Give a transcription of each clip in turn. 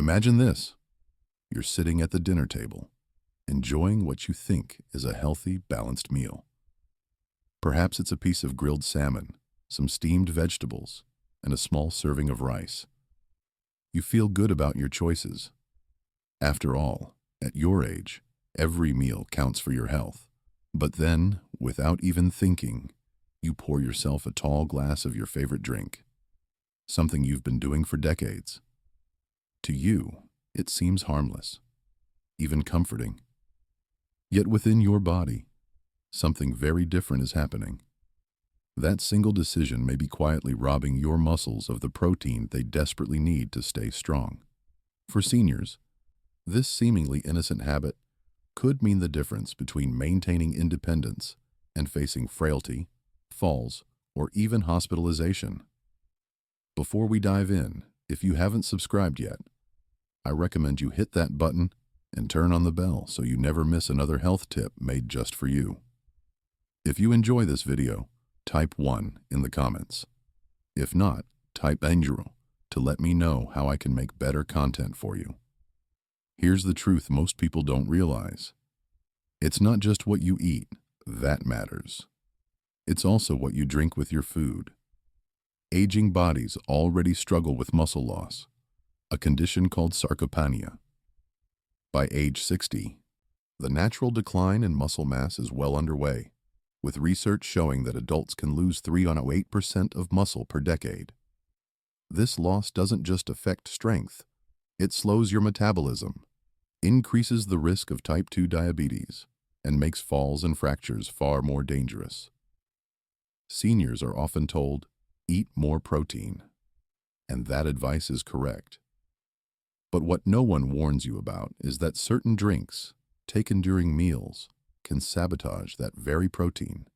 Imagine this. You're sitting at the dinner table, enjoying what you think is a healthy, balanced meal. Perhaps it's a piece of grilled salmon, some steamed vegetables, and a small serving of rice. You feel good about your choices. After all, at your age, every meal counts for your health. But then, without even thinking, you pour yourself a tall glass of your favorite drink, something you've been doing for decades. To you, it seems harmless, even comforting. Yet within your body, something very different is happening. That single decision may be quietly robbing your muscles of the protein they desperately need to stay strong. For seniors, this seemingly innocent habit could mean the difference between maintaining independence and facing frailty, falls, or even hospitalization. Before we dive in, if you haven't subscribed yet, I recommend you hit that button and turn on the bell so you never miss another health tip made just for you. If you enjoy this video, type 1 in the comments. If not, type "Angelo" to let me know how I can make better content for you. Here's the truth most people don't realize. It's not just what you eat that matters. It's also what you drink with your food. Aging bodies already struggle with muscle loss, a condition called sarcopenia. By age 60, the natural decline in muscle mass is well underway, with research showing that adults can lose 3.08% of muscle per decade. This loss doesn't just affect strength, it slows your metabolism, increases the risk of type 2 diabetes, and makes falls and fractures far more dangerous. Seniors are often told, eat more protein, and that advice is correct. But what no one warns you about is that certain drinks, taken during meals, can sabotage that very protein,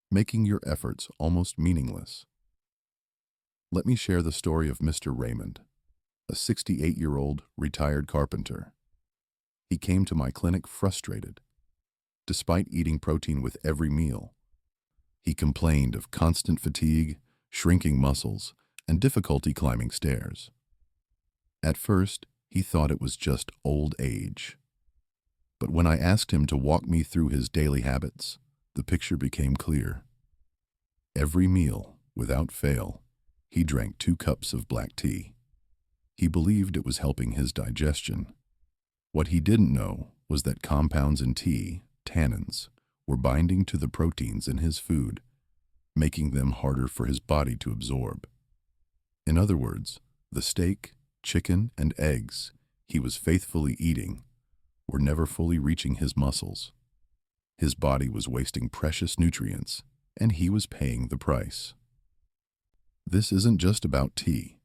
making your efforts almost meaningless. Let me share the story of Mr. Raymond, a 68-year-old retired carpenter. He came to my clinic frustrated. Despite eating protein with every meal, he complained of constant fatigue, shrinking muscles, and difficulty climbing stairs. At first, he thought it was just old age. But when I asked him to walk me through his daily habits, the picture became clear. Every meal, without fail, he drank 2 cups of black tea. He believed it was helping his digestion. What he didn't know was that compounds in tea, tannins, were binding to the proteins in his food, making them harder for his body to absorb. In other words, the steak, chicken, and eggs he was faithfully eating were never fully reaching his muscles. His body was wasting precious nutrients, and he was paying the price. This isn't just about tea.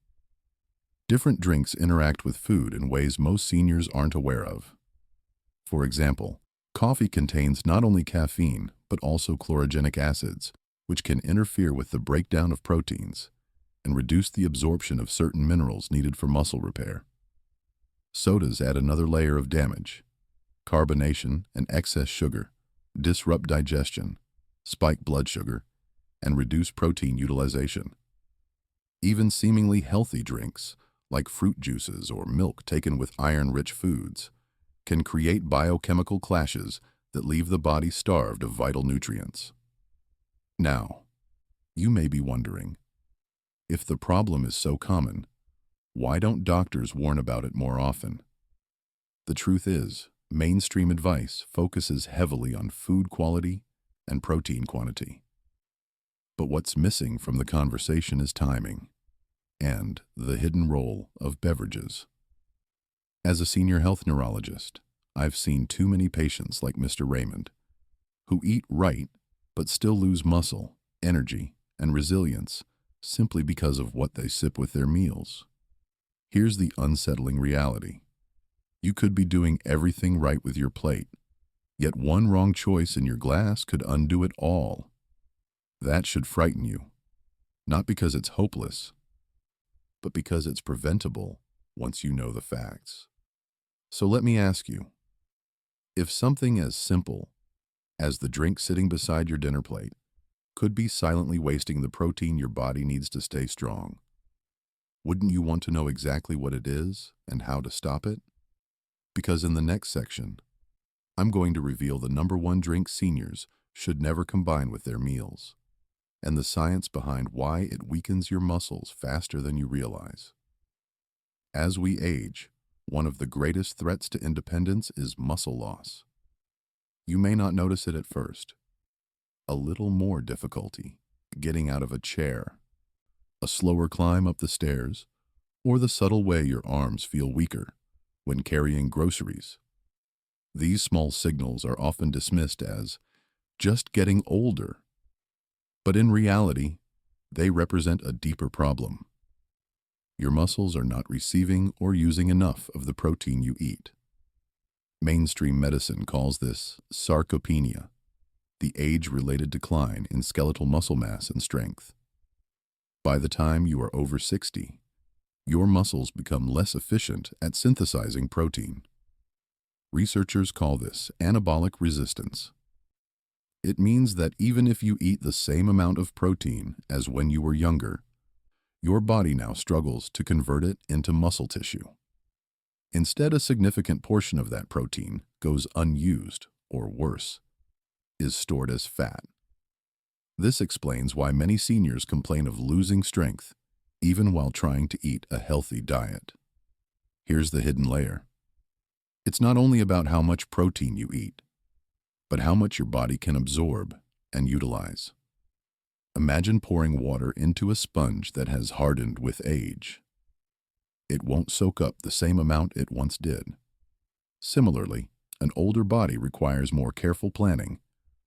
Different drinks interact with food in ways most seniors aren't aware of. For example, coffee contains not only caffeine, but also chlorogenic acids, which can interfere with the breakdown of proteins and reduce the absorption of certain minerals needed for muscle repair. Sodas add another layer of damage. Carbonation and excess sugar disrupt digestion, spike blood sugar, and reduce protein utilization. Even seemingly healthy drinks, like fruit juices or milk taken with iron-rich foods, can create biochemical clashes that leave the body starved of vital nutrients. Now, you may be wondering, if the problem is so common, why don't doctors warn about it more often? The truth is, mainstream advice focuses heavily on food quality and protein quantity. But what's missing from the conversation is timing and the hidden role of beverages. As a senior health neurologist, I've seen too many patients like Mr. Raymond who eat right but still lose muscle, energy, and resilience simply because of what they sip with their meals. Here's the unsettling reality. You could be doing everything right with your plate, yet one wrong choice in your glass could undo it all. That should frighten you, not because it's hopeless, but because it's preventable once you know the facts. So let me ask you, if something as simple as the drink sitting beside your dinner plate could be silently wasting the protein your body needs to stay strong, Wouldn't you want to know exactly what it is and how to stop it? Because in the next section, I'm going to reveal the number one drink seniors should never combine with their meals, and the science behind why it weakens your muscles faster than you realize. As we age, one of the greatest threats to independence is muscle loss. You may not notice it at first. A little more difficulty getting out of a chair, a slower climb up the stairs, or the subtle way your arms feel weaker when carrying groceries. These small signals are often dismissed as just getting older, but in reality, they represent a deeper problem. Your muscles are not receiving or using enough of the protein you eat. Mainstream medicine calls this sarcopenia, the age-related decline in skeletal muscle mass and strength. By the time you are over 60, your muscles become less efficient at synthesizing protein. Researchers call this anabolic resistance. It means that even if you eat the same amount of protein as when you were younger, your body now struggles to convert it into muscle tissue. Instead, a significant portion of that protein goes unused, or worse, is stored as fat. This explains why many seniors complain of losing strength, even while trying to eat a healthy diet. Here's the hidden layer. It's not only about how much protein you eat, but how much your body can absorb and utilize. Imagine pouring water into a sponge that has hardened with age. It won't soak up the same amount it once did. Similarly, an older body requires more careful planning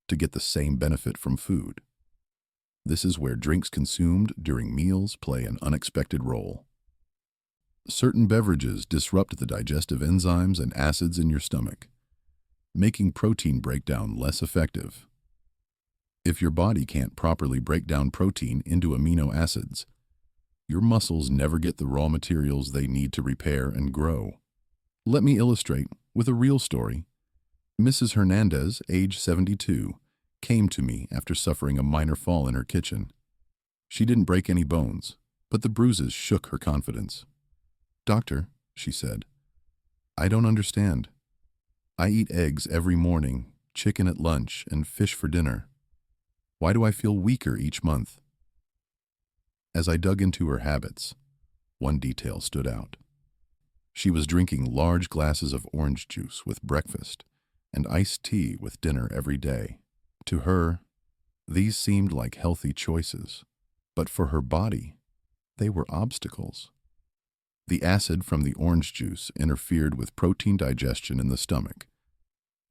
to get the same benefit from food. This is where drinks consumed during meals play an unexpected role. Certain beverages disrupt the digestive enzymes and acids in your stomach, making protein breakdown less effective. If your body can't properly break down protein into amino acids, your muscles never get the raw materials they need to repair and grow. Let me illustrate with a real story. Mrs. Hernandez, age 72, came to me after suffering a minor fall in her kitchen. She didn't break any bones, but the bruises shook her confidence. "Doctor," she said, "I don't understand. I eat eggs every morning, chicken at lunch, and fish for dinner. Why do I feel weaker each month?" As I dug into her habits, one detail stood out. She was drinking large glasses of orange juice with breakfast and iced tea with dinner every day. To her, these seemed like healthy choices, but for her body, they were obstacles. The acid from the orange juice interfered with protein digestion in the stomach,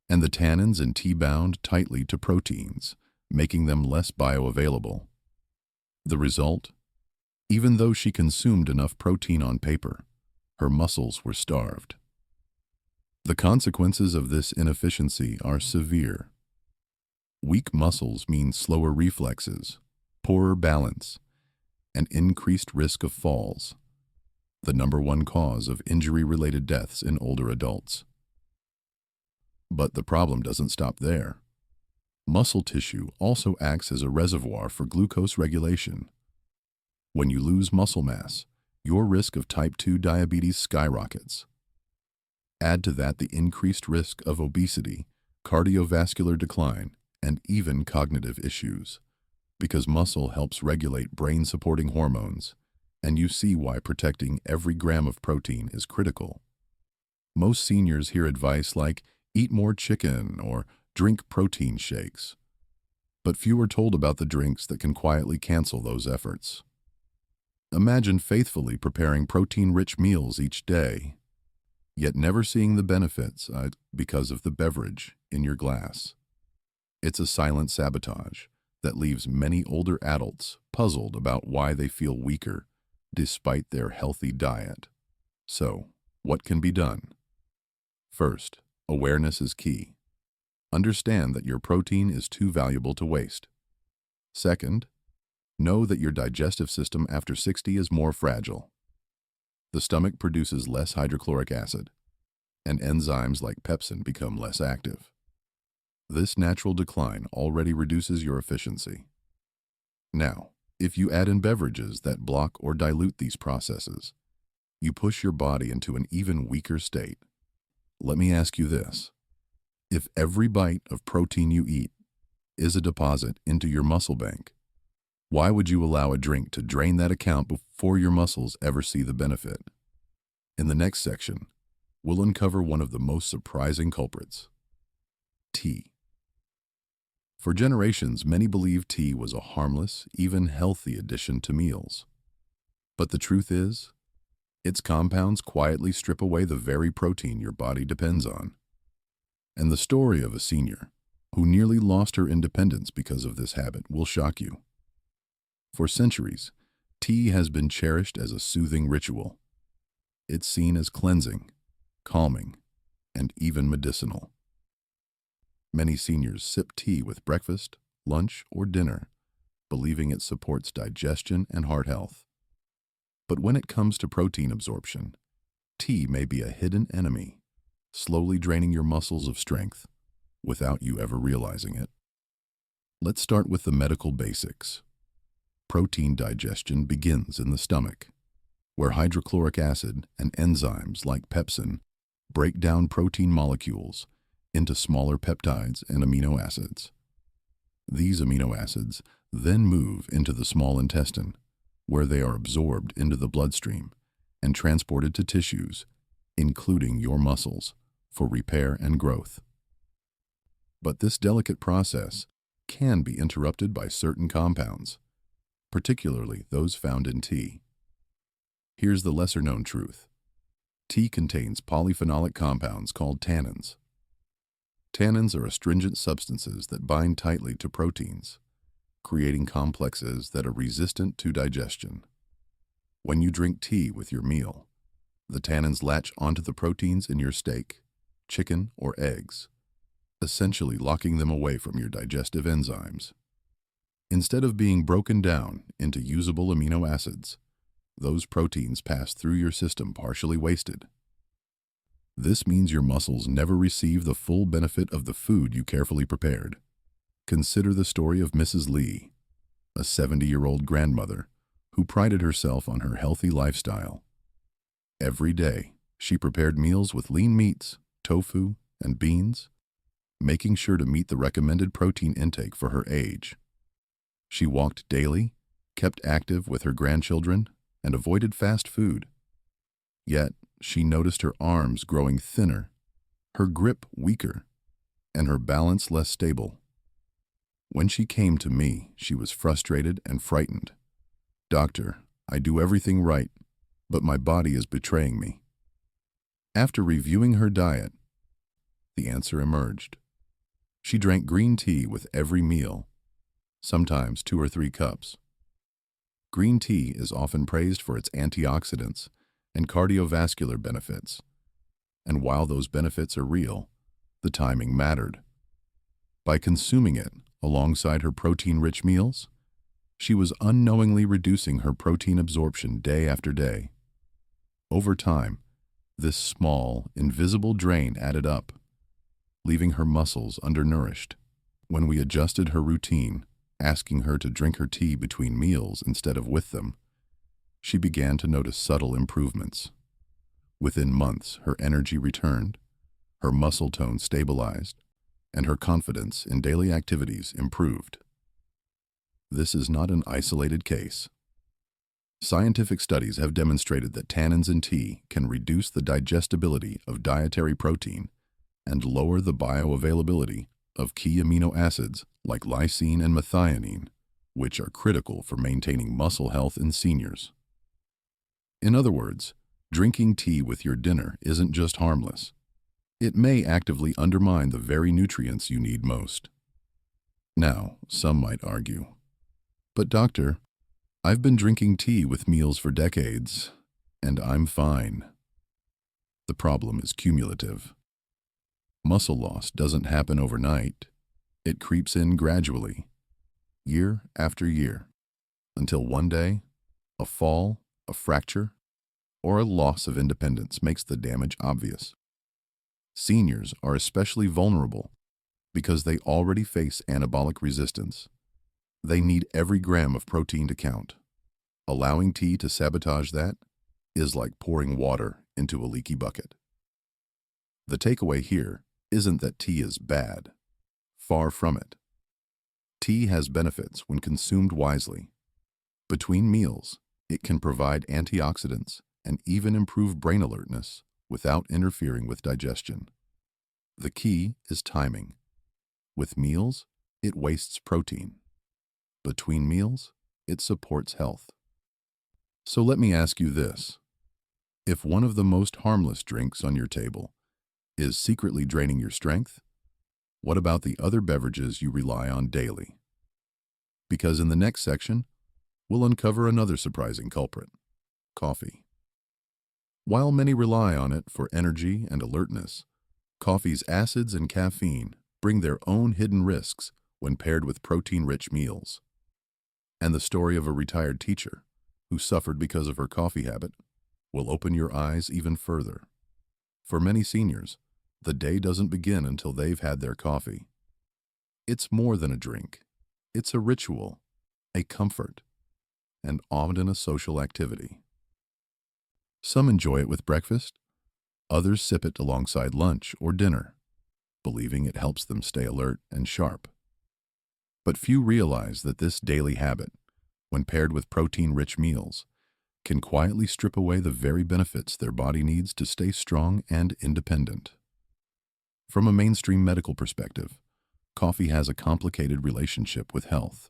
and the tannins in tea bound tightly to proteins, making them less bioavailable. The result? Even though she consumed enough protein on paper, her muscles were starved. The consequences of this inefficiency are severe. Weak muscles mean slower reflexes, poorer balance, and increased risk of falls, the number one cause of injury-related deaths in older adults. But the problem doesn't stop there. Muscle tissue also acts as a reservoir for glucose regulation. When you lose muscle mass, your risk of type 2 diabetes skyrockets. Add to that the increased risk of obesity, cardiovascular decline, and even cognitive issues, because muscle helps regulate brain-supporting hormones, and you see why protecting every gram of protein is critical. Most seniors hear advice like, eat more chicken or drink protein shakes, but few are told about the drinks that can quietly cancel those efforts. Imagine faithfully preparing protein-rich meals each day, yet never seeing the benefits because of the beverage in your glass. It's a silent sabotage that leaves many older adults puzzled about why they feel weaker despite their healthy diet. So, what can be done? First, awareness is key. Understand that your protein is too valuable to waste. Second, know that your digestive system after 60 is more fragile. The stomach produces less hydrochloric acid, and enzymes like pepsin become less active. This natural decline already reduces your efficiency. Now, If you add in beverages that block or dilute these processes, you push your body into an even weaker state. Let me ask you this. If every bite of protein you eat is a deposit into your muscle bank, why would you allow a drink to drain that account before your muscles ever see the benefit? In the next section, we'll uncover one of the most surprising culprits: tea. For generations, many believed tea was a harmless, even healthy addition to meals. But the truth is, its compounds quietly strip away the very protein your body depends on. And the story of a senior who nearly lost her independence because of this habit will shock you. For centuries, tea has been cherished as a soothing ritual. It's seen as cleansing, calming, and even medicinal. Many seniors sip tea with breakfast, lunch, or dinner, believing it supports digestion and heart health. But when it comes to protein absorption, tea may be a hidden enemy, slowly draining your muscles of strength without you ever realizing it. Let's start with the medical basics. Protein digestion begins in the stomach, where hydrochloric acid and enzymes like pepsin break down protein molecules into smaller peptides and amino acids. These amino acids then move into the small intestine, where they are absorbed into the bloodstream and transported to tissues, including your muscles, for repair and growth. But this delicate process can be interrupted by certain compounds, particularly those found in tea. Here's the lesser-known truth. Tea contains polyphenolic compounds called tannins. Tannins are astringent substances that bind tightly to proteins, creating complexes that are resistant to digestion. When you drink tea with your meal, the tannins latch onto the proteins in your steak, chicken, or eggs, essentially locking them away from your digestive enzymes. Instead of being broken down into usable amino acids, those proteins pass through your system partially wasted. This means your muscles never receive the full benefit of the food you carefully prepared. Consider the story of Mrs. Lee, a 70-year-old grandmother who prided herself on her healthy lifestyle. Every day, she prepared meals with lean meats, tofu, and beans, making sure to meet the recommended protein intake for her age. She walked daily, kept active with her grandchildren, and avoided fast food. Yet, she noticed her arms growing thinner, her grip weaker, and her balance less stable. When she came to me, she was frustrated and frightened. "Doctor, I do everything right, but my body is betraying me." After reviewing her diet, the answer emerged. She drank green tea with every meal, sometimes 2 or 3 cups. Green tea is often praised for its antioxidants and cardiovascular benefits, and while those benefits are real, the timing mattered. By consuming it alongside her protein-rich meals, she was unknowingly reducing her protein absorption day after day. Over time, this small, invisible drain added up, leaving her muscles undernourished. When we adjusted her routine, asking her to drink her tea between meals instead of with them, she began to notice subtle improvements. Within months, her energy returned, her muscle tone stabilized, and her confidence in daily activities improved. This is not an isolated case. Scientific studies have demonstrated that tannins in tea can reduce the digestibility of dietary protein and lower the bioavailability of key amino acids like lysine and methionine, which are critical for maintaining muscle health in seniors. In other words, drinking tea with your dinner isn't just harmless. It may actively undermine the very nutrients you need most. Now, some might argue, "But doctor, I've been drinking tea with meals for decades, and I'm fine." The problem is cumulative. Muscle loss doesn't happen overnight. It creeps in gradually, year after year, until one day, a fall, a fracture, or a loss of independence makes the damage obvious. Seniors are especially vulnerable because they already face anabolic resistance. They need every gram of protein to count. Allowing tea to sabotage that is like pouring water into a leaky bucket. The takeaway here isn't that tea is bad. Far from it. Tea has benefits when consumed wisely. Between meals, it can provide antioxidants and even improve brain alertness without interfering with digestion. The key is timing. With meals, it wastes protein. Between meals, it supports health. So let me ask you this. If one of the most harmless drinks on your table is secretly draining your strength, what about the other beverages you rely on daily? Because in the next section, we'll uncover another surprising culprit: coffee. While many rely on it for energy and alertness, coffee's acids and caffeine bring their own hidden risks when paired with protein-rich meals. And the story of a retired teacher who suffered because of her coffee habit will open your eyes even further. For many seniors, the day doesn't begin until they've had their coffee. It's more than a drink. It's a ritual, a comfort, and often a social activity. Some enjoy it with breakfast, others sip it alongside lunch or dinner, believing it helps them stay alert and sharp. But few realize that this daily habit, when paired with protein-rich meals, can quietly strip away the very benefits their body needs to stay strong and independent. From a mainstream medical perspective, coffee has a complicated relationship with health.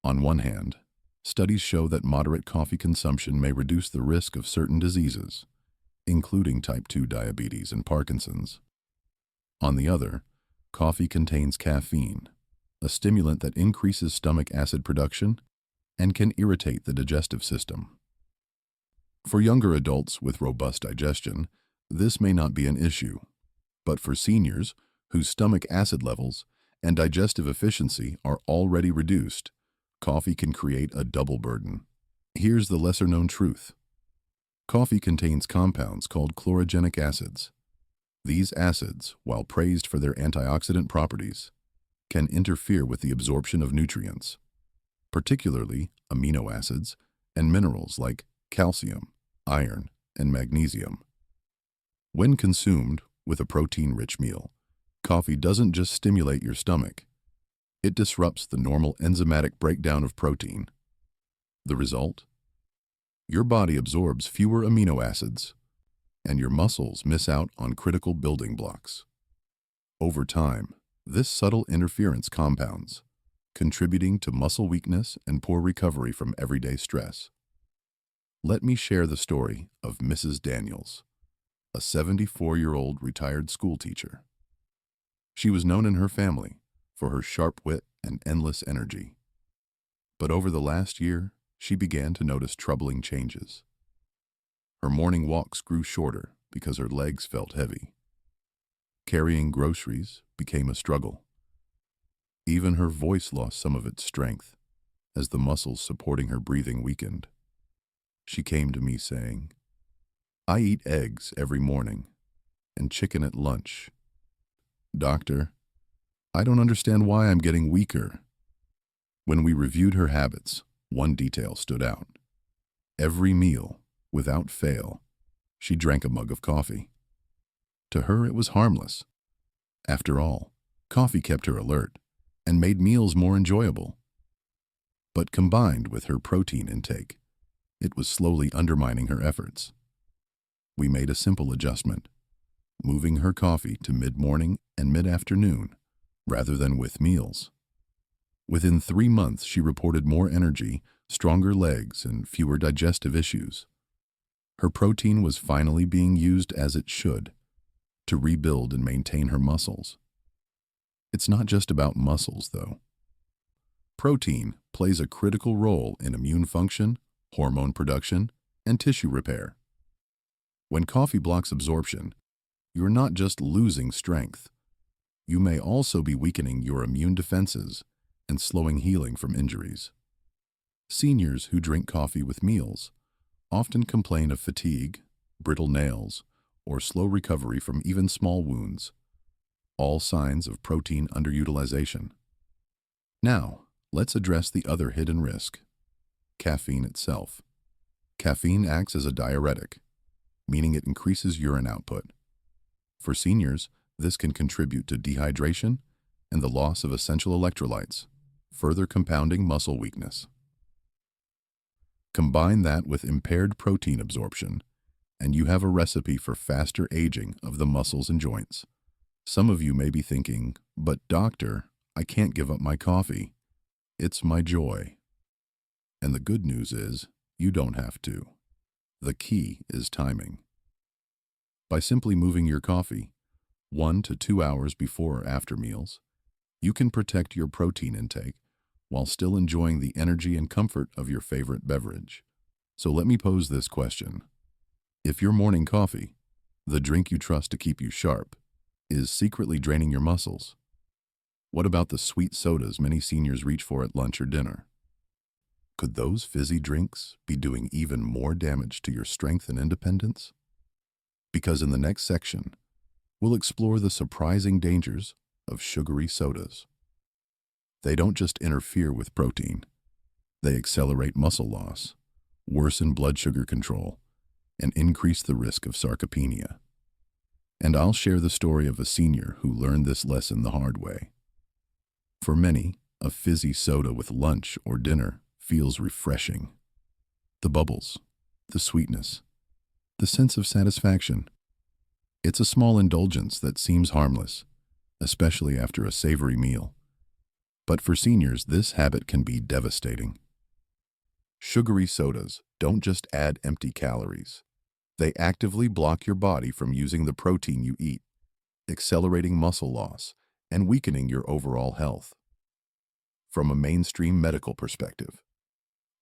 On one hand, studies show that moderate coffee consumption may reduce the risk of certain diseases, including type 2 diabetes and Parkinson's. On the other, coffee contains caffeine, a stimulant that increases stomach acid production and can irritate the digestive system. For younger adults with robust digestion, this may not be an issue, but for seniors whose stomach acid levels and digestive efficiency are already reduced, coffee can create a double burden. Here's the lesser-known truth. Coffee contains compounds called chlorogenic acids. These acids, while praised for their antioxidant properties, can interfere with the absorption of nutrients, particularly amino acids and minerals like calcium, iron, and magnesium. When consumed with a protein-rich meal, coffee doesn't just stimulate your stomach, it disrupts the normal enzymatic breakdown of protein. The result? Your body absorbs fewer amino acids, and your muscles miss out on critical building blocks. Over time, this subtle interference compounds, contributing to muscle weakness and poor recovery from everyday stress. Let me share the story of Mrs. Daniels, a 74-year-old retired school teacher. She was known in her family for her sharp wit and endless energy. But over the last year, she began to notice troubling changes. Her morning walks grew shorter because her legs felt heavy. Carrying groceries became a struggle. Even her voice lost some of its strength as the muscles supporting her breathing weakened. She came to me saying, "I eat eggs every morning and chicken at lunch. Doctor, I don't understand why I'm getting weaker." When we reviewed her habits, one detail stood out. Every meal, without fail, she drank a mug of coffee. To her, it was harmless. After all, coffee kept her alert and made meals more enjoyable. But combined with her protein intake, it was slowly undermining her efforts. We made a simple adjustment, moving her coffee to mid-morning and mid-afternoon rather than with meals. Within 3 months, she reported more energy, stronger legs, and fewer digestive issues. Her protein was finally being used as it should, to rebuild and maintain her muscles. It's not just about muscles, though. Protein plays a critical role in immune function, hormone production, and tissue repair. When coffee blocks absorption, you're not just losing strength. You may also be weakening your immune defenses and slowing healing from injuries. Seniors who drink coffee with meals often complain of fatigue, brittle nails, or slow recovery from even small wounds, all signs of protein underutilization. Now, Let's address the other hidden risk: caffeine itself. Caffeine acts as a diuretic, meaning it increases urine output. For seniors, this can contribute to dehydration and the loss of essential electrolytes, further compounding muscle weakness. Combine that with impaired protein absorption, and you have a recipe for faster aging of the muscles and joints. Some of you may be thinking, "But doctor, I can't give up my coffee. It's my joy." And the good news is, you don't have to. The key is timing. By simply moving your coffee 1 to 2 hours before or after meals, you can protect your protein intake while still enjoying the energy and comfort of your favorite beverage. So let me pose this question. If your morning coffee, the drink you trust to keep you sharp, is secretly draining your muscles, what about the sweet sodas many seniors reach for at lunch or dinner? Could those fizzy drinks be doing even more damage to your strength and independence? Because in the next section, we'll explore the surprising dangers of sugary sodas. They don't just interfere with protein. They accelerate muscle loss, worsen blood sugar control, and increase the risk of sarcopenia. And I'll share the story of a senior who learned this lesson the hard way. For many, a fizzy soda with lunch or dinner feels refreshing. The bubbles, the sweetness, the sense of satisfaction. It's a small indulgence that seems harmless, especially after a savory meal. But for seniors, this habit can be devastating. Sugary sodas don't just add empty calories. They actively block your body from using the protein you eat, accelerating muscle loss and weakening your overall health. From a mainstream medical perspective,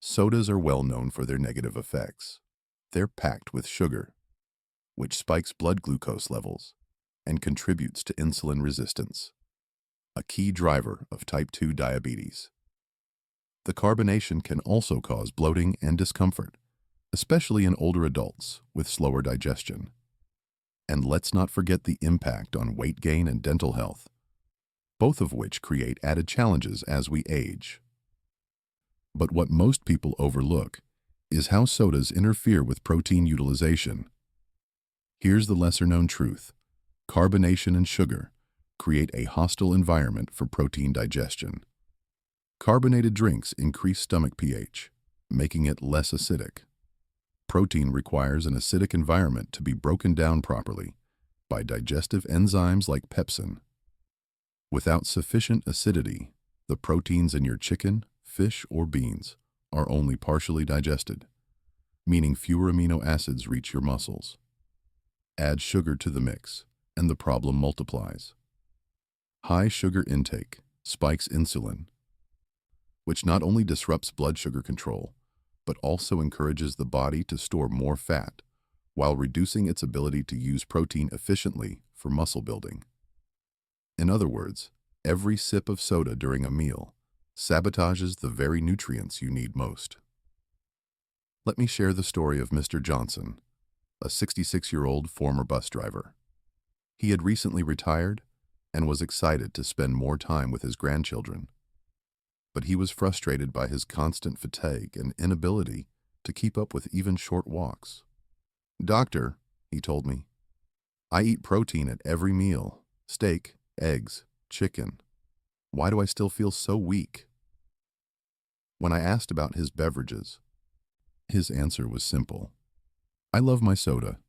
sodas are well known for their negative effects. They're packed with sugar, which spikes blood glucose levels and contributes to insulin resistance, a key driver of type 2 diabetes. The carbonation can also cause bloating and discomfort, especially in older adults with slower digestion. And let's not forget the impact on weight gain and dental health, both of which create added challenges as we age. But what most people overlook is how sodas interfere with protein utilization. Here's the lesser-known truth: carbonation and sugar create a hostile environment for protein digestion. Carbonated drinks increase stomach pH, making it less acidic. Protein requires an acidic environment to be broken down properly by digestive enzymes like pepsin. Without sufficient acidity, the proteins in your chicken, fish, or beans are only partially digested, meaning fewer amino acids reach your muscles. Add sugar to the mix, and the problem multiplies. High sugar intake spikes insulin, which not only disrupts blood sugar control, but also encourages the body to store more fat, while reducing its ability to use protein efficiently for muscle building. In other words, every sip of soda during a meal sabotages the very nutrients you need most. Let me share the story of Mr. Johnson, a 66-year-old former bus driver. He had recently retired and was excited to spend more time with his grandchildren. But he was frustrated by his constant fatigue and inability to keep up with even short walks. "Doctor," he told me, "I eat protein at every meal: steak, eggs, chicken. Why do I still feel so weak?" When I asked about his beverages, his answer was simple: "I love my soda.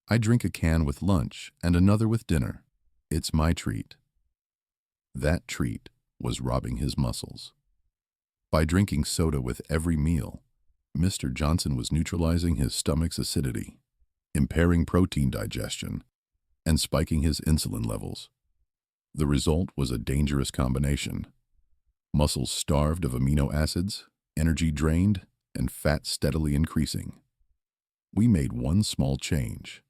I drink a can with lunch and another with dinner. It's my treat." That treat was robbing his muscles. By drinking soda with every meal, Mr. Johnson was neutralizing his stomach's acidity, impairing protein digestion, and spiking his insulin levels. The result was a dangerous combination: muscles starved of amino acids, energy drained, and fat steadily increasing. We made one small change: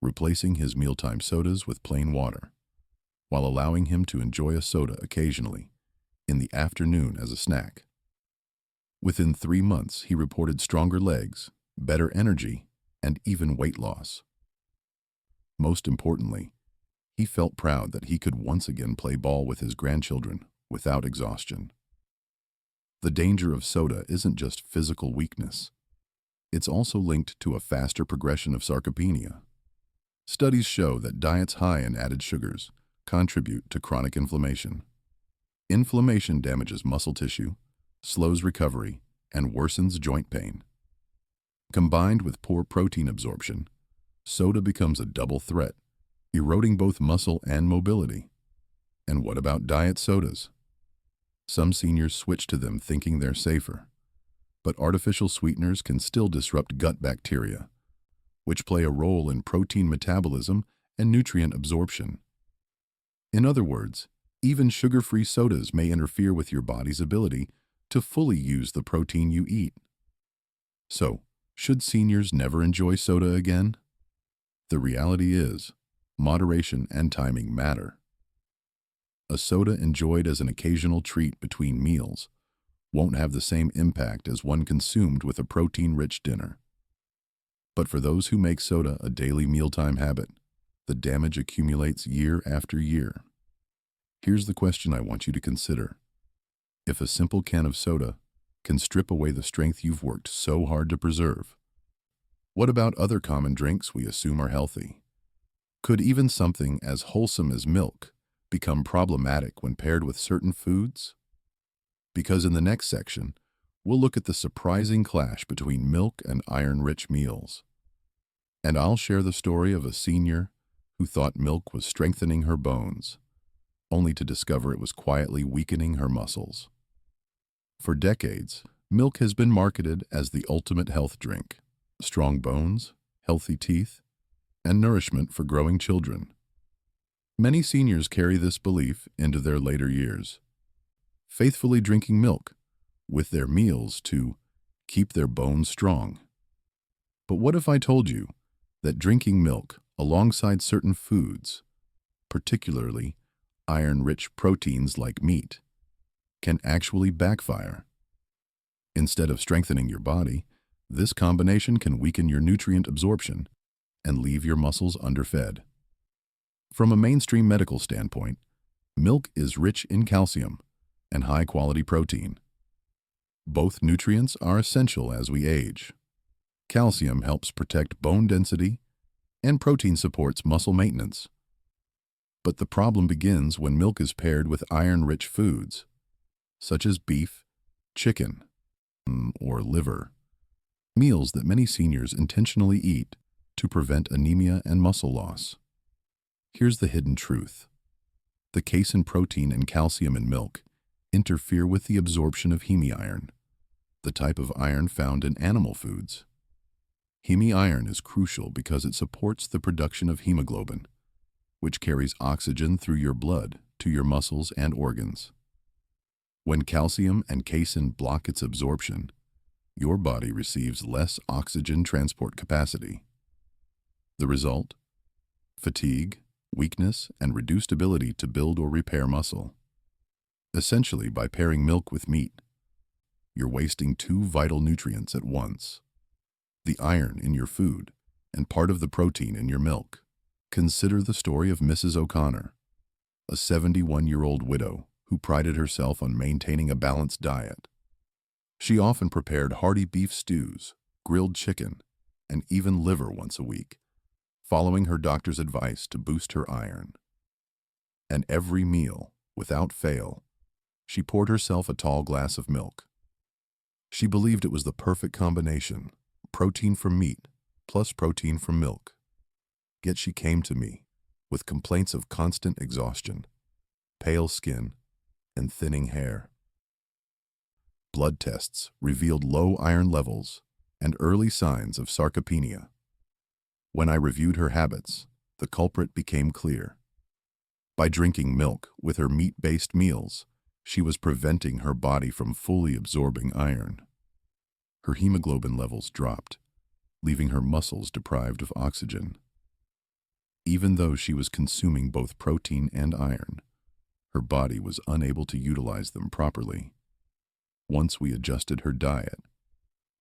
replacing his mealtime sodas with plain water, while allowing him to enjoy a soda occasionally, in the afternoon as a snack. Within 3 months, he reported stronger legs, better energy, and even weight loss. Most importantly, he felt proud that he could once again play ball with his grandchildren without exhaustion. The danger of soda isn't just physical weakness. It's also linked to a faster progression of sarcopenia. Studies show that diets high in added sugars contribute to chronic inflammation. Inflammation damages muscle tissue, slows recovery, and worsens joint pain. Combined with poor protein absorption, soda becomes a double threat, eroding both muscle and mobility. And what about diet sodas? Some seniors switch to them thinking they're safer, but artificial sweeteners can still disrupt gut bacteria, which play a role in protein metabolism and nutrient absorption. In other words, even sugar-free sodas may interfere with your body's ability to fully use the protein you eat. So, should seniors never enjoy soda again? The reality is, moderation and timing matter. A soda enjoyed as an occasional treat between meals won't have the same impact as one consumed with a protein-rich dinner. But for those who make soda a daily mealtime habit, the damage accumulates year after year. Here's the question I want you to consider. If a simple can of soda can strip away the strength you've worked so hard to preserve, what about other common drinks we assume are healthy? Could even something as wholesome as milk become problematic when paired with certain foods? Because in the next section, we'll look at the surprising clash between milk and iron-rich meals. And I'll share the story of a senior who thought milk was strengthening her bones, only to discover it was quietly weakening her muscles. For decades, milk has been marketed as the ultimate health drink: strong bones, healthy teeth, and nourishment for growing children. Many seniors carry this belief into their later years, faithfully drinking milk with their meals to keep their bones strong. But what if I told you that drinking milk alongside certain foods, particularly iron-rich proteins like meat, can actually backfire? Instead of strengthening your body, this combination can weaken your nutrient absorption and leave your muscles underfed. From a mainstream medical standpoint, milk is rich in calcium and high-quality protein. Both nutrients are essential as we age. Calcium helps protect bone density, and protein supports muscle maintenance. But the problem begins when milk is paired with iron-rich foods, such as beef, chicken, or liver, meals that many seniors intentionally eat to prevent anemia and muscle loss. Here's the hidden truth. The casein protein and calcium in milk interfere with the absorption of hemiiron, the type of iron found in animal foods. Hemiiron is crucial because it supports the production of hemoglobin, which carries oxygen through your blood to your muscles and organs. When calcium and casein block its absorption, your body receives less oxygen transport capacity. The result? Fatigue, weakness, and reduced ability to build or repair muscle. Essentially, by pairing milk with meat, you're wasting two vital nutrients at once: the iron in your food and part of the protein in your milk. Consider the story of Mrs. O'Connor, a 71-year-old widow who prided herself on maintaining a balanced diet. She often prepared hearty beef stews, grilled chicken, and even liver once a week, following her doctor's advice to boost her iron. And every meal, without fail, she poured herself a tall glass of milk. She believed it was the perfect combination: protein from meat plus protein from milk. Yet she came to me with complaints of constant exhaustion, pale skin, and thinning hair. Blood tests revealed low iron levels and early signs of sarcopenia. When I reviewed her habits, the culprit became clear. By drinking milk with her meat-based meals, she was preventing her body from fully absorbing iron. Her hemoglobin levels dropped, leaving her muscles deprived of oxygen. Even though she was consuming both protein and iron, her body was unable to utilize them properly. Once we adjusted her diet,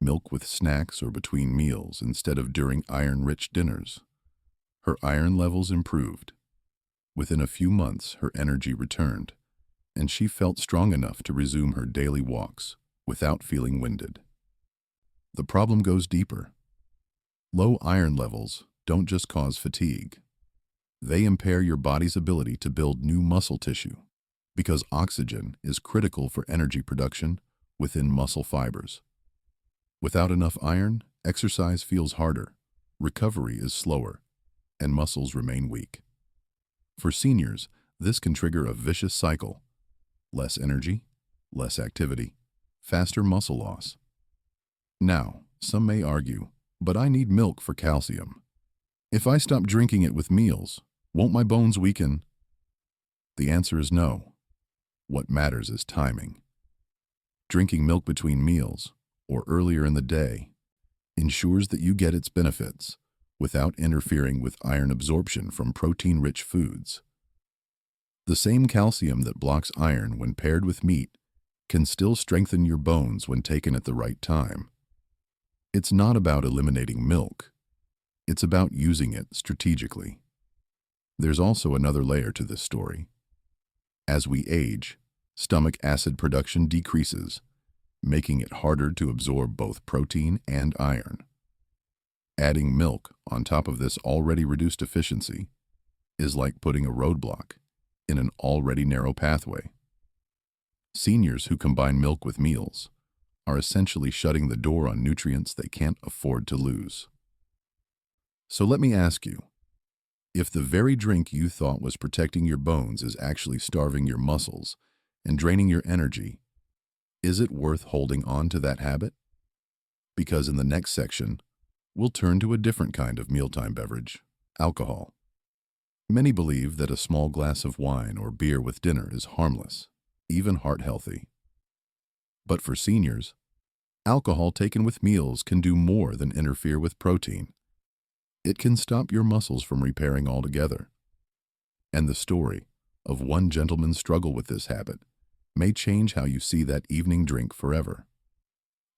milk with snacks or between meals instead of during iron-rich dinners, her iron levels improved. Within a few months, her energy returned, and she felt strong enough to resume her daily walks without feeling winded. The problem goes deeper. Low iron levels don't just cause fatigue. They impair your body's ability to build new muscle tissue because oxygen is critical for energy production within muscle fibers. Without enough iron, exercise feels harder, recovery is slower, and muscles remain weak. For seniors, this can trigger a vicious cycle: less energy, less activity, faster muscle loss. Now, some may argue, but I need milk for calcium. If I stop drinking it with meals, won't my bones weaken? The answer is no. What matters is timing. Drinking milk between meals, or earlier in the day, ensures that you get its benefits without interfering with iron absorption from protein-rich foods. The same calcium that blocks iron when paired with meat can still strengthen your bones when taken at the right time. It's not about eliminating milk. It's about using it strategically. There's also another layer to this story. As we age, stomach acid production decreases, making it harder to absorb both protein and iron. Adding milk on top of this already reduced efficiency is like putting a roadblock in an already narrow pathway. Seniors who combine milk with meals are essentially shutting the door on nutrients they can't afford to lose. So let me ask you, if the very drink you thought was protecting your bones is actually starving your muscles and draining your energy, is it worth holding on to that habit? Because in the next section, we'll turn to a different kind of mealtime beverage: alcohol. Many believe that a small glass of wine or beer with dinner is harmless, even heart-healthy. But for seniors, alcohol taken with meals can do more than interfere with protein. It can stop your muscles from repairing altogether. And the story of one gentleman's struggle with this habit may change how you see that evening drink forever.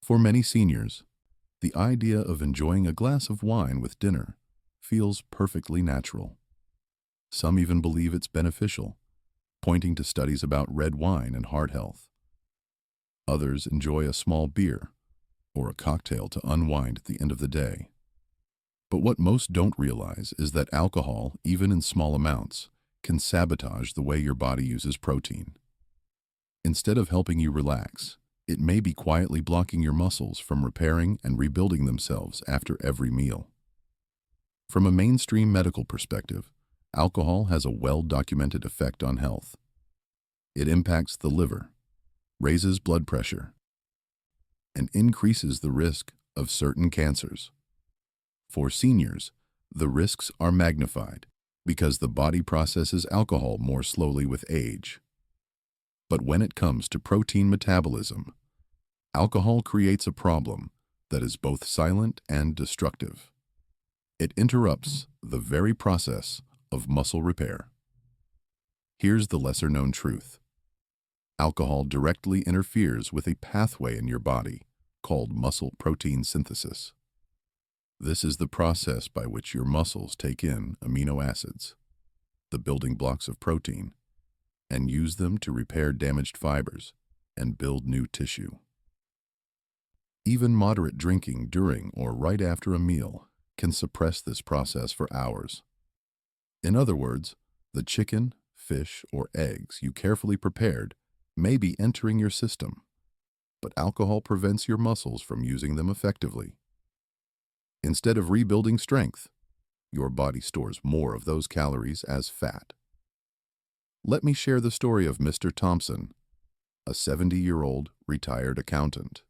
For many seniors, the idea of enjoying a glass of wine with dinner feels perfectly natural. Some even believe it's beneficial, pointing to studies about red wine and heart health. Others enjoy a small beer or a cocktail to unwind at the end of the day. But what most don't realize is that alcohol, even in small amounts, can sabotage the way your body uses protein. Instead of helping you relax, it may be quietly blocking your muscles from repairing and rebuilding themselves after every meal. From a mainstream medical perspective, alcohol has a well-documented effect on health. It impacts the liver, raises blood pressure, and increases the risk of certain cancers. For seniors, the risks are magnified because the body processes alcohol more slowly with age. But when it comes to protein metabolism, alcohol creates a problem that is both silent and destructive. It interrupts the very process of muscle repair. Here's the lesser-known truth. Alcohol directly interferes with a pathway in your body called muscle protein synthesis. This is the process by which your muscles take in amino acids, the building blocks of protein, and use them to repair damaged fibers and build new tissue. Even moderate drinking during or right after a meal can suppress this process for hours. In other words, the chicken, fish, or eggs you carefully prepared may be entering your system, but alcohol prevents your muscles from using them effectively. Instead of rebuilding strength, your body stores more of those calories as fat. Let me share the story of Mr. Thompson, a 70-year-old retired accountant.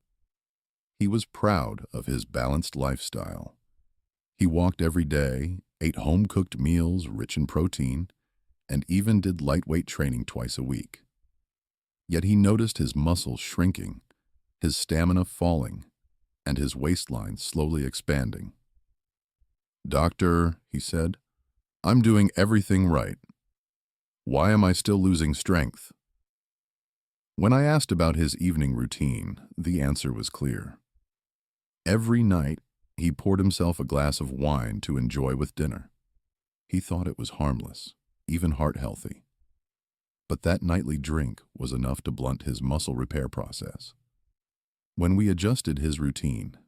He was proud of his balanced lifestyle. He walked every day, ate home-cooked meals rich in protein, and even did lightweight training twice a week. Yet he noticed his muscles shrinking, his stamina falling, and his waistline slowly expanding. "Doctor," he said, "I'm doing everything right. Why am I still losing strength?" When I asked about his evening routine, the answer was clear. Every night, he poured himself a glass of wine to enjoy with dinner. He thought it was harmless, even heart-healthy. But that nightly drink was enough to blunt his muscle repair process. When we adjusted his routine,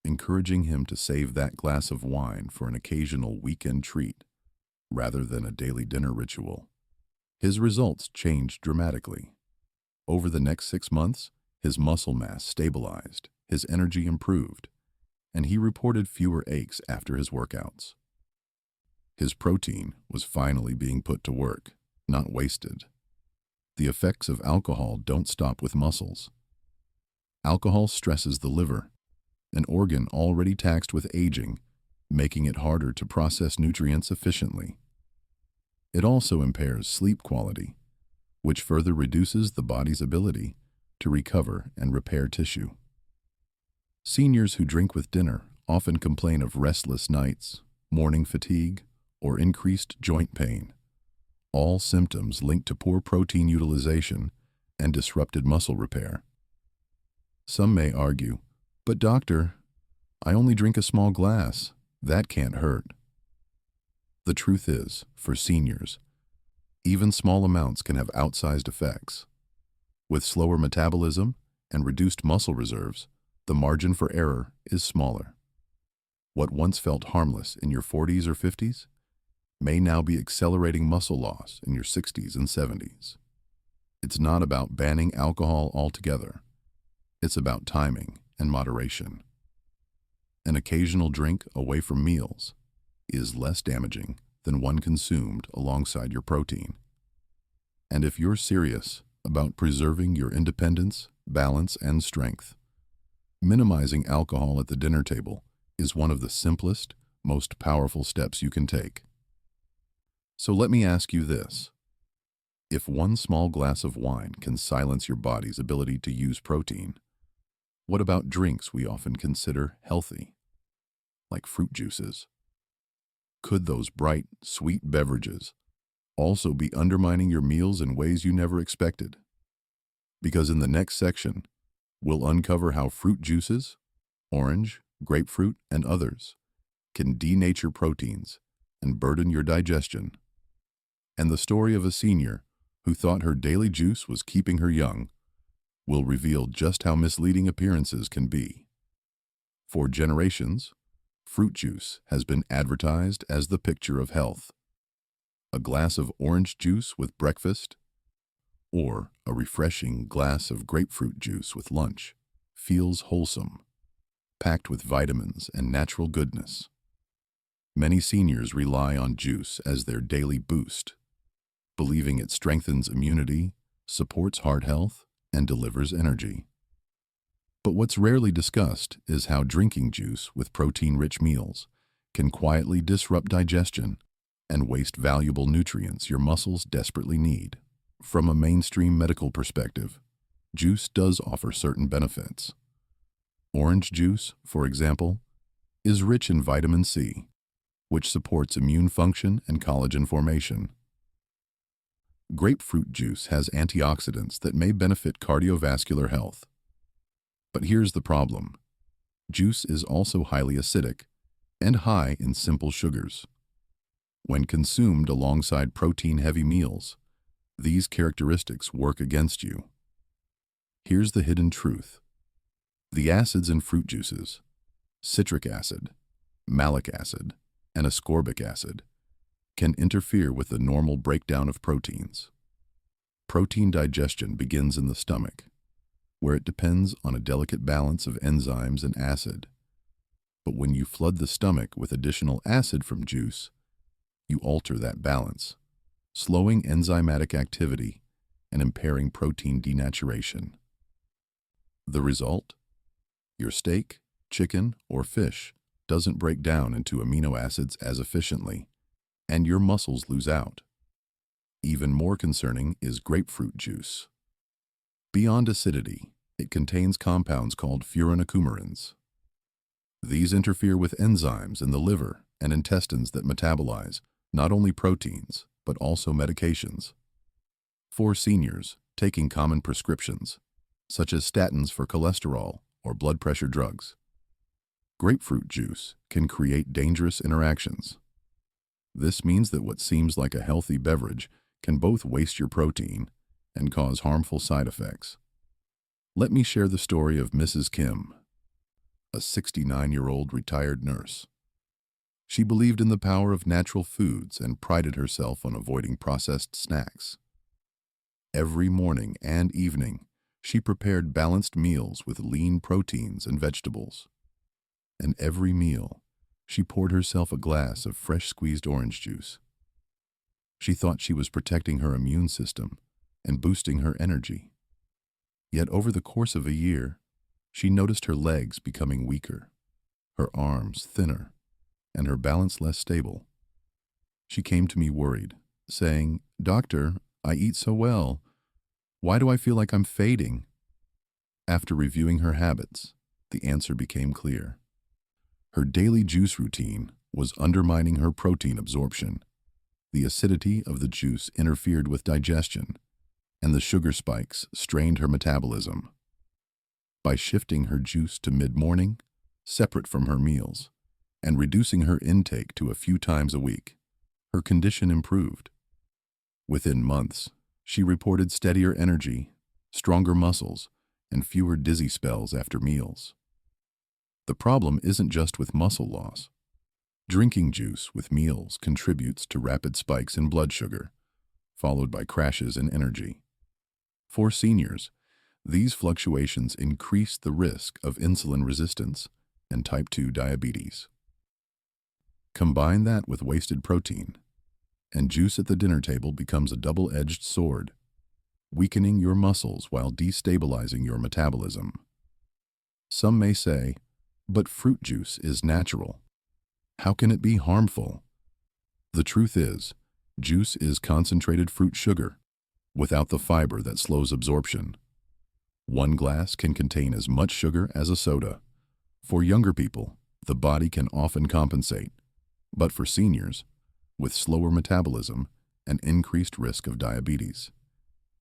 encouraging him to save that glass of wine for an occasional weekend treat rather than a daily dinner ritual, his results changed dramatically. Over the next 6 months, his muscle mass stabilized, his energy improved, and he reported fewer aches after his workouts. His protein was finally being put to work, not wasted. The effects of alcohol don't stop with muscles. Alcohol stresses the liver, an organ already taxed with aging, making it harder to process nutrients efficiently. It also impairs sleep quality, which further reduces the body's ability to recover and repair tissue. Seniors who drink with dinner often complain of restless nights, morning fatigue, or increased joint pain, all symptoms linked to poor protein utilization and disrupted muscle repair. Some may argue, "But doctor, I only drink a small glass. That can't hurt." The truth is, for seniors, even small amounts can have outsized effects. With slower metabolism and reduced muscle reserves, the margin for error is smaller. What once felt harmless in your 40s or 50s may now be accelerating muscle loss in your 60s and 70s. It's not about banning alcohol altogether. It's about timing and moderation. An occasional drink away from meals is less damaging than one consumed alongside your protein. And if you're serious about preserving your independence, balance, and strength, minimizing alcohol at the dinner table is one of the simplest, most powerful steps you can take. So let me ask you this. If one small glass of wine can silence your body's ability to use protein, what about drinks we often consider healthy, like fruit juices? Could those bright, sweet beverages also be undermining your meals in ways you never expected? Because in the next section, we'll uncover how fruit juices, orange, grapefruit, and others, can denature proteins and burden your digestion. And the story of a senior who thought her daily juice was keeping her young will reveal just how misleading appearances can be. For generations, fruit juice has been advertised as the picture of health. A glass of orange juice with breakfast, or a refreshing glass of grapefruit juice with lunch, feels wholesome, packed with vitamins and natural goodness. Many seniors rely on juice as their daily boost, believing it strengthens immunity, supports heart health, and delivers energy. But what's rarely discussed is how drinking juice with protein-rich meals can quietly disrupt digestion and waste valuable nutrients your muscles desperately need. From a mainstream medical perspective, juice does offer certain benefits. Orange juice, for example, is rich in vitamin C, which supports immune function and collagen formation. Grapefruit juice has antioxidants that may benefit cardiovascular health. But here's the problem. Juice is also highly acidic and high in simple sugars. When consumed alongside protein-heavy meals, these characteristics work against you. Here's the hidden truth. The acids in fruit juices, citric acid, malic acid, and ascorbic acid, can interfere with the normal breakdown of proteins. Protein digestion begins in the stomach, where it depends on a delicate balance of enzymes and acid. But when you flood the stomach with additional acid from juice, you alter that balance, slowing enzymatic activity and impairing protein denaturation. The result? Your steak, chicken, or fish doesn't break down into amino acids as efficiently, and your muscles lose out. Even more concerning is grapefruit juice. Beyond acidity, it contains compounds called furanocoumarins. These interfere with enzymes in the liver and intestines that metabolize not only proteins, but also medications. For seniors taking common prescriptions, such as statins for cholesterol or blood pressure drugs, grapefruit juice can create dangerous interactions. This means that what seems like a healthy beverage can both waste your protein and cause harmful side effects. Let me share the story of Mrs. Kim, a 69-year-old retired nurse. She believed in the power of natural foods and prided herself on avoiding processed snacks. Every morning and evening, she prepared balanced meals with lean proteins and vegetables. And every meal, she poured herself a glass of fresh squeezed orange juice. She thought she was protecting her immune system and boosting her energy. Yet over the course of a year, she noticed her legs becoming weaker, her arms thinner, and her balance less stable. She came to me worried, saying, "Doctor, I eat so well. Why do I feel like I'm fading?" After reviewing her habits, the answer became clear. Her daily juice routine was undermining her protein absorption. The acidity of the juice interfered with digestion, and the sugar spikes strained her metabolism. By shifting her juice to mid-morning, separate from her meals, and reducing her intake to a few times a week, her condition improved. Within months, she reported steadier energy, stronger muscles, and fewer dizzy spells after meals. The problem isn't just with muscle loss. Drinking juice with meals contributes to rapid spikes in blood sugar, followed by crashes in energy. For seniors, these fluctuations increase the risk of insulin resistance and type 2 diabetes. Combine that with wasted protein, and juice at the dinner table becomes a double-edged sword, weakening your muscles while destabilizing your metabolism. Some may say, "But fruit juice is natural. How can it be harmful?" The truth is, juice is concentrated fruit sugar, without the fiber that slows absorption. One glass can contain as much sugar as a soda. For younger people, the body can often compensate, but for seniors, with slower metabolism and increased risk of diabetes,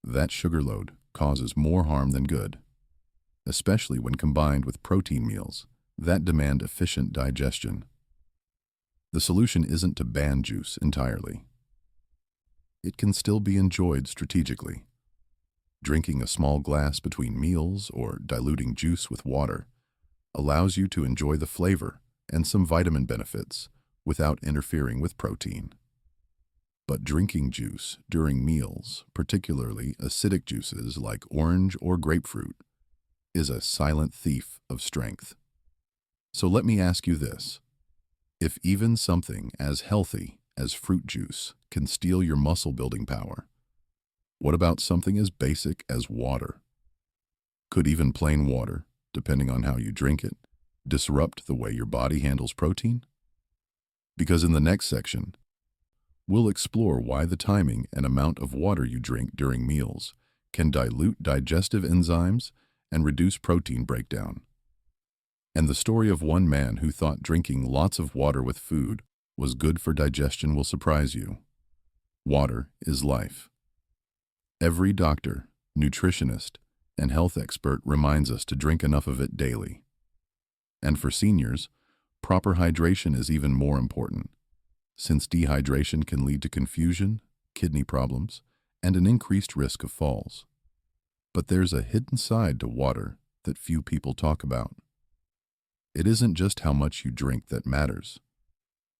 that sugar load causes more harm than good, especially when combined with protein meals that demand efficient digestion. The solution isn't to ban juice entirely. It can still be enjoyed strategically. Drinking a small glass between meals or diluting juice with water allows you to enjoy the flavor and some vitamin benefits without interfering with protein. But drinking juice during meals, particularly acidic juices like orange or grapefruit, is a silent thief of strength. So let me ask you this. If even something as healthy as fruit juice can steal your muscle-building power, what about something as basic as water? Could even plain water, depending on how you drink it, disrupt the way your body handles protein? Because in the next section, we'll explore why the timing and amount of water you drink during meals can dilute digestive enzymes and reduce protein breakdown. And the story of one man who thought drinking lots of water with food was good for digestion will surprise you. Water is life. Every doctor, nutritionist, and health expert reminds us to drink enough of it daily. And for seniors, proper hydration is even more important, since dehydration can lead to confusion, kidney problems, and an increased risk of falls. But there's a hidden side to water that few people talk about. It isn't just how much you drink that matters.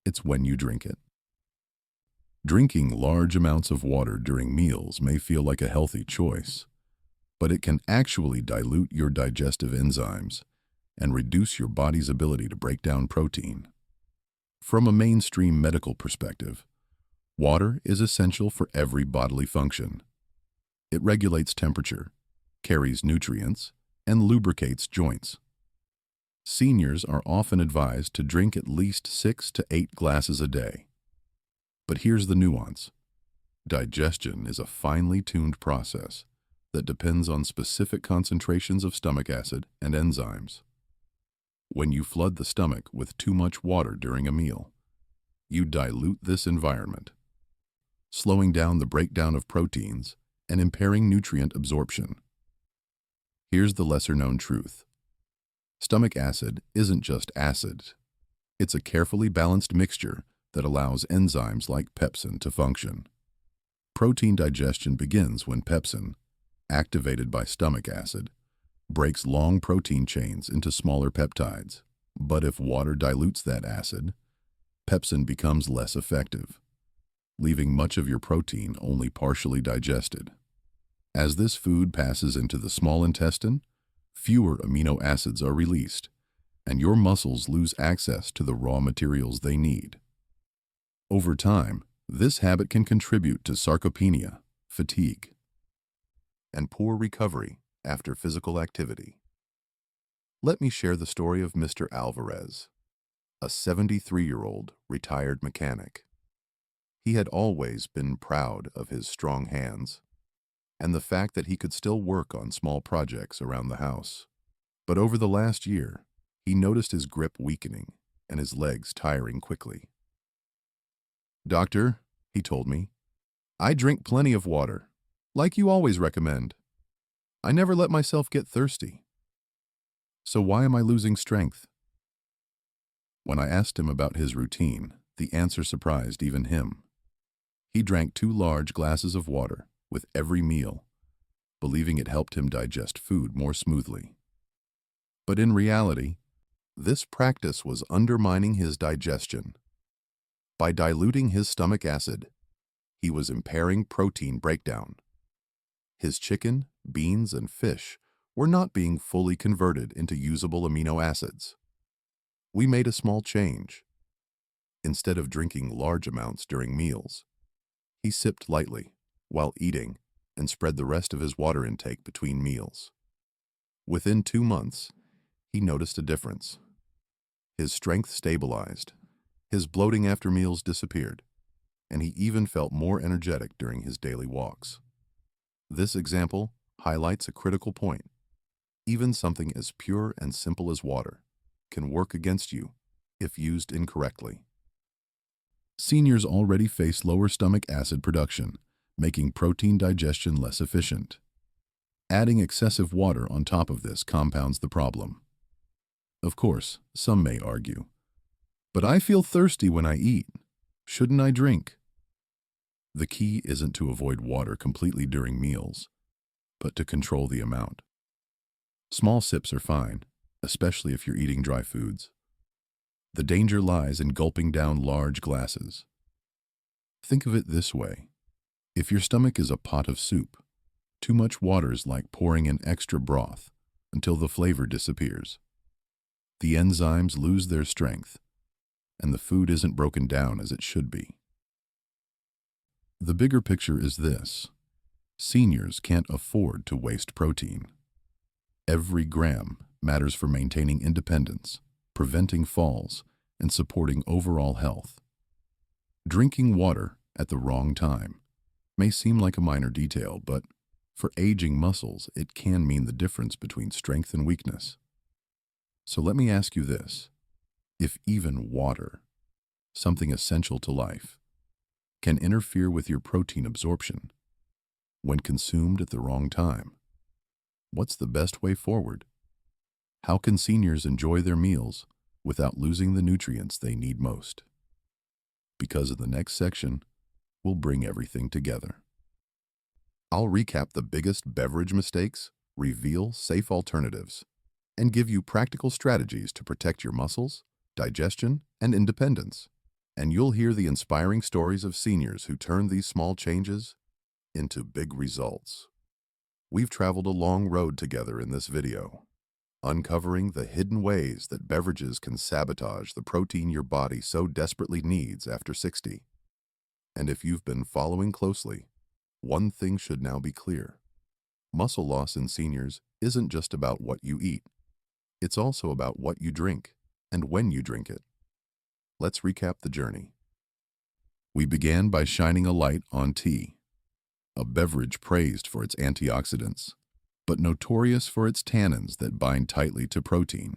It's when you drink it. Drinking large amounts of water during meals may feel like a healthy choice, but it can actually dilute your digestive enzymes and reduce your body's ability to break down protein. From a mainstream medical perspective, water is essential for every bodily function. It regulates temperature, carries nutrients, and lubricates joints. Seniors are often advised to drink at least 6 to 8 glasses a day. But here's the nuance. Digestion is a finely tuned process that depends on specific concentrations of stomach acid and enzymes. When you flood the stomach with too much water during a meal, you dilute this environment, slowing down the breakdown of proteins and impairing nutrient absorption. Here's the lesser-known truth. Stomach acid isn't just acid. It's a carefully balanced mixture that allows enzymes like pepsin to function. Protein digestion begins when pepsin, activated by stomach acid, breaks long protein chains into smaller peptides. But if water dilutes that acid, pepsin becomes less effective, leaving much of your protein only partially digested. As this food passes into the small intestine, fewer amino acids are released, and your muscles lose access to the raw materials they need. Over time, this habit can contribute to sarcopenia, fatigue, and poor recovery after physical activity. Let me share the story of Mr. Alvarez, a 73-year-old retired mechanic. He had always been proud of his strong hands and the fact that he could still work on small projects around the house. But over the last year, he noticed his grip weakening and his legs tiring quickly. "Doctor," he told me, "I drink plenty of water, like you always recommend. I never let myself get thirsty. So why am I losing strength?" When I asked him about his routine, the answer surprised even him. He drank 2 large glasses of water with every meal, believing it helped him digest food more smoothly. But in reality, this practice was undermining his digestion. By diluting his stomach acid, he was impairing protein breakdown. His chicken, beans, and fish were not being fully converted into usable amino acids. We made a small change. Instead of drinking large amounts during meals, he sipped lightly while eating and spread the rest of his water intake between meals. Within 2 months, he noticed a difference. His strength stabilized, his bloating after meals disappeared, and he even felt more energetic during his daily walks. This example highlights a critical point. Even something as pure and simple as water can work against you if used incorrectly. Seniors already face lower stomach acid production, making protein digestion less efficient. Adding excessive water on top of this compounds the problem. Of course, some may argue, "But I feel thirsty when I eat. Shouldn't I drink?" The key isn't to avoid water completely during meals, but to control the amount. Small sips are fine, especially if you're eating dry foods. The danger lies in gulping down large glasses. Think of it this way. If your stomach is a pot of soup, too much water is like pouring in extra broth until the flavor disappears. The enzymes lose their strength, and the food isn't broken down as it should be. The bigger picture is this. Seniors can't afford to waste protein. Every gram matters for maintaining independence, preventing falls, and supporting overall health. Drinking water at the wrong time may seem like a minor detail, but for aging muscles, it can mean the difference between strength and weakness. So let me ask you this. If even water, something essential to life, can interfere with your protein absorption when consumed at the wrong time, what's the best way forward? How can seniors enjoy their meals without losing the nutrients they need most? Because in the next section, we'll bring everything together. I'll recap the biggest beverage mistakes, reveal safe alternatives, and give you practical strategies to protect your muscles, digestion, and independence. And you'll hear the inspiring stories of seniors who turned these small changes into big results. We've traveled a long road together in this video, uncovering the hidden ways that beverages can sabotage the protein your body so desperately needs after 60. And if you've been following closely, one thing should now be clear. Muscle loss in seniors isn't just about what you eat. It's also about what you drink and when you drink it. Let's recap the journey. We began by shining a light on tea, a beverage praised for its antioxidants, but notorious for its tannins that bind tightly to protein,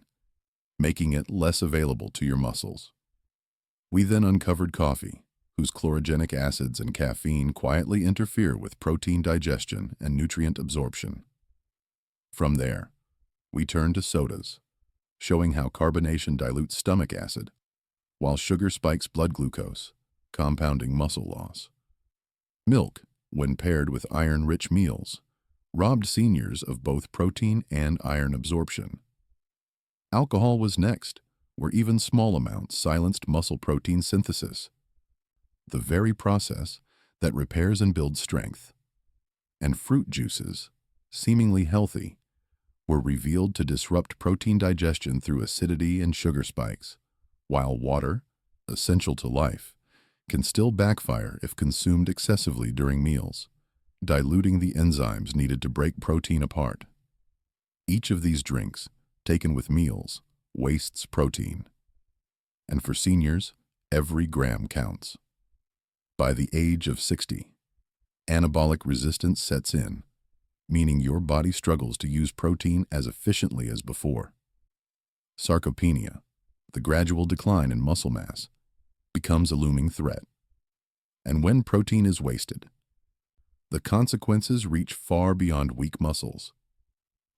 making it less available to your muscles. We then uncovered coffee, whose chlorogenic acids and caffeine quietly interfere with protein digestion and nutrient absorption. From there, we turned to sodas, showing how carbonation dilutes stomach acid, while sugar spikes blood glucose, compounding muscle loss. Milk, when paired with iron-rich meals, robbed seniors of both protein and iron absorption. Alcohol was next, where even small amounts silenced muscle protein synthesis, the very process that repairs and builds strength. And fruit juices, seemingly healthy, were revealed to disrupt protein digestion through acidity and sugar spikes, while water, essential to life, can still backfire if consumed excessively during meals, diluting the enzymes needed to break protein apart. Each of these drinks, taken with meals, wastes protein. And for seniors, every gram counts. By the age of 60, anabolic resistance sets in, meaning your body struggles to use protein as efficiently as before. Sarcopenia, the gradual decline in muscle mass, becomes a looming threat. And when protein is wasted, the consequences reach far beyond weak muscles.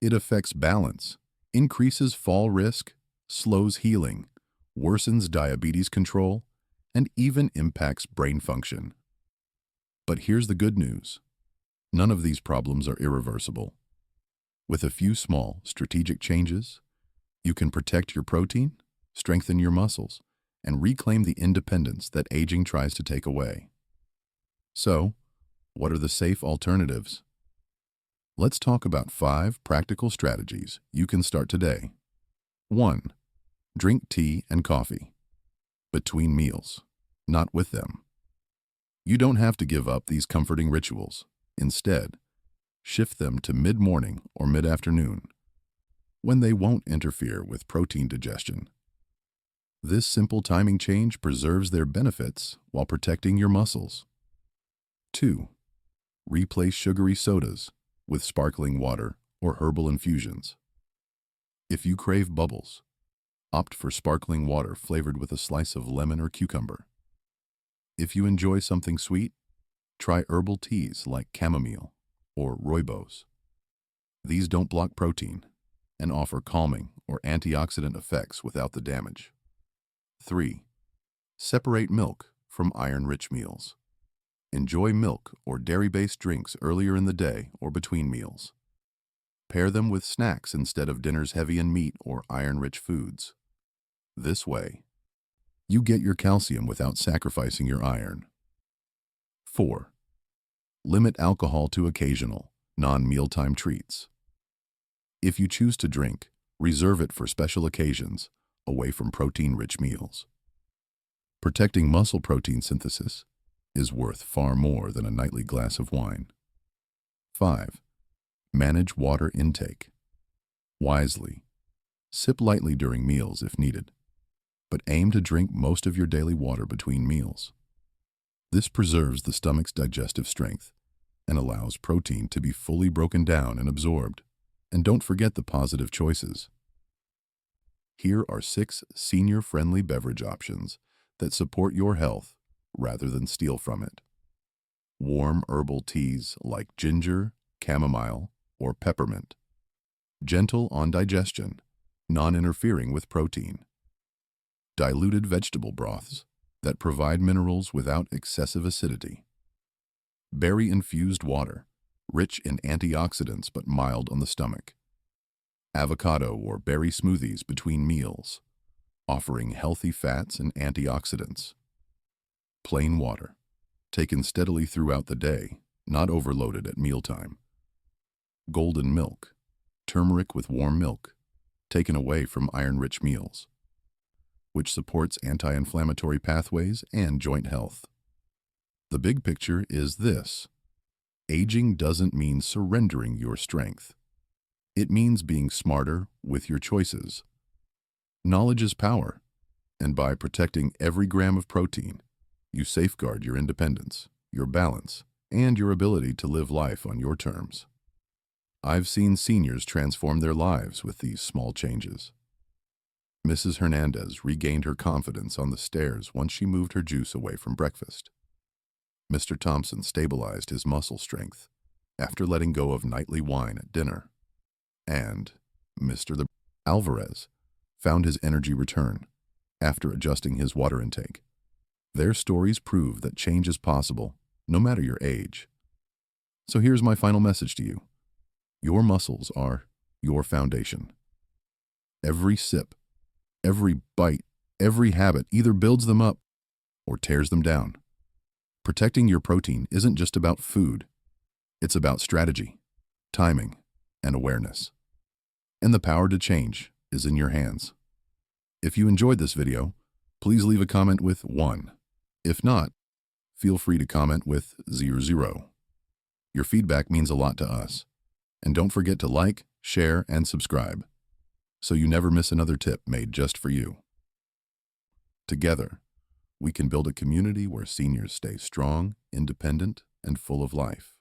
It affects balance, increases fall risk, slows healing, worsens diabetes control, and even impacts brain function. But here's the good news. None of these problems are irreversible. With a few small, strategic changes, you can protect your protein, strengthen your muscles, and reclaim the independence that aging tries to take away. So, what are the safe alternatives? Let's talk about 5 practical strategies you can start today. 1. Drink tea and coffee. Between meals, not with them. You don't have to give up these comforting rituals. Instead, shift them to mid-morning or mid-afternoon, when they won't interfere with protein digestion. This simple timing change preserves their benefits while protecting your muscles. 2. Replace sugary sodas with sparkling water or herbal infusions. If you crave bubbles, opt for sparkling water flavored with a slice of lemon or cucumber. If you enjoy something sweet, try herbal teas like chamomile or rooibos. These don't block protein and offer calming or antioxidant effects without the damage. 3. Separate milk from iron-rich meals. Enjoy milk or dairy-based drinks earlier in the day or between meals. Pair them with snacks instead of dinners heavy in meat or iron-rich foods. This way, you get your calcium without sacrificing your iron. 4. Limit alcohol to occasional, non-mealtime treats. If you choose to drink, reserve it for special occasions, away from protein-rich meals. Protecting muscle protein synthesis is worth far more than a nightly glass of wine. 5. Manage water intake. Wisely. Sip lightly during meals if needed, but aim to drink most of your daily water between meals. This preserves the stomach's digestive strength and allows protein to be fully broken down and absorbed. And don't forget the positive choices. Here are 6 senior-friendly beverage options that support your health rather than steal from it. Warm herbal teas like ginger, chamomile, or peppermint. Gentle on digestion, non-interfering with protein. Diluted vegetable broths that provide minerals without excessive acidity. Berry-infused water, rich in antioxidants but mild on the stomach. Avocado or berry smoothies between meals, offering healthy fats and antioxidants. Plain water, taken steadily throughout the day, not overloaded at mealtime. Golden milk, turmeric with warm milk, taken away from iron-rich meals, which supports anti-inflammatory pathways and joint health. The big picture is this: aging doesn't mean surrendering your strength. It means being smarter with your choices. Knowledge is power, and by protecting every gram of protein, you safeguard your independence, your balance, and your ability to live life on your terms. I've seen seniors transform their lives with these small changes. Mrs. Hernandez regained her confidence on the stairs once she moved her juice away from breakfast. Mr. Thompson stabilized his muscle strength after letting go of nightly wine at dinner. And Mr. Alvarez found his energy return after adjusting his water intake. Their stories prove that change is possible, no matter your age. So here's my final message to you. Your muscles are your foundation. Every sip, every bite, every habit either builds them up or tears them down. Protecting your protein isn't just about food. It's about strategy, timing, and awareness. And the power to change is in your hands. If you enjoyed this video, please leave a comment with 1. If not, feel free to comment with 0. Your feedback means a lot to us. And don't forget to like, share, and subscribe, so you never miss another tip made just for you. Together, we can build a community where seniors stay strong, independent, and full of life.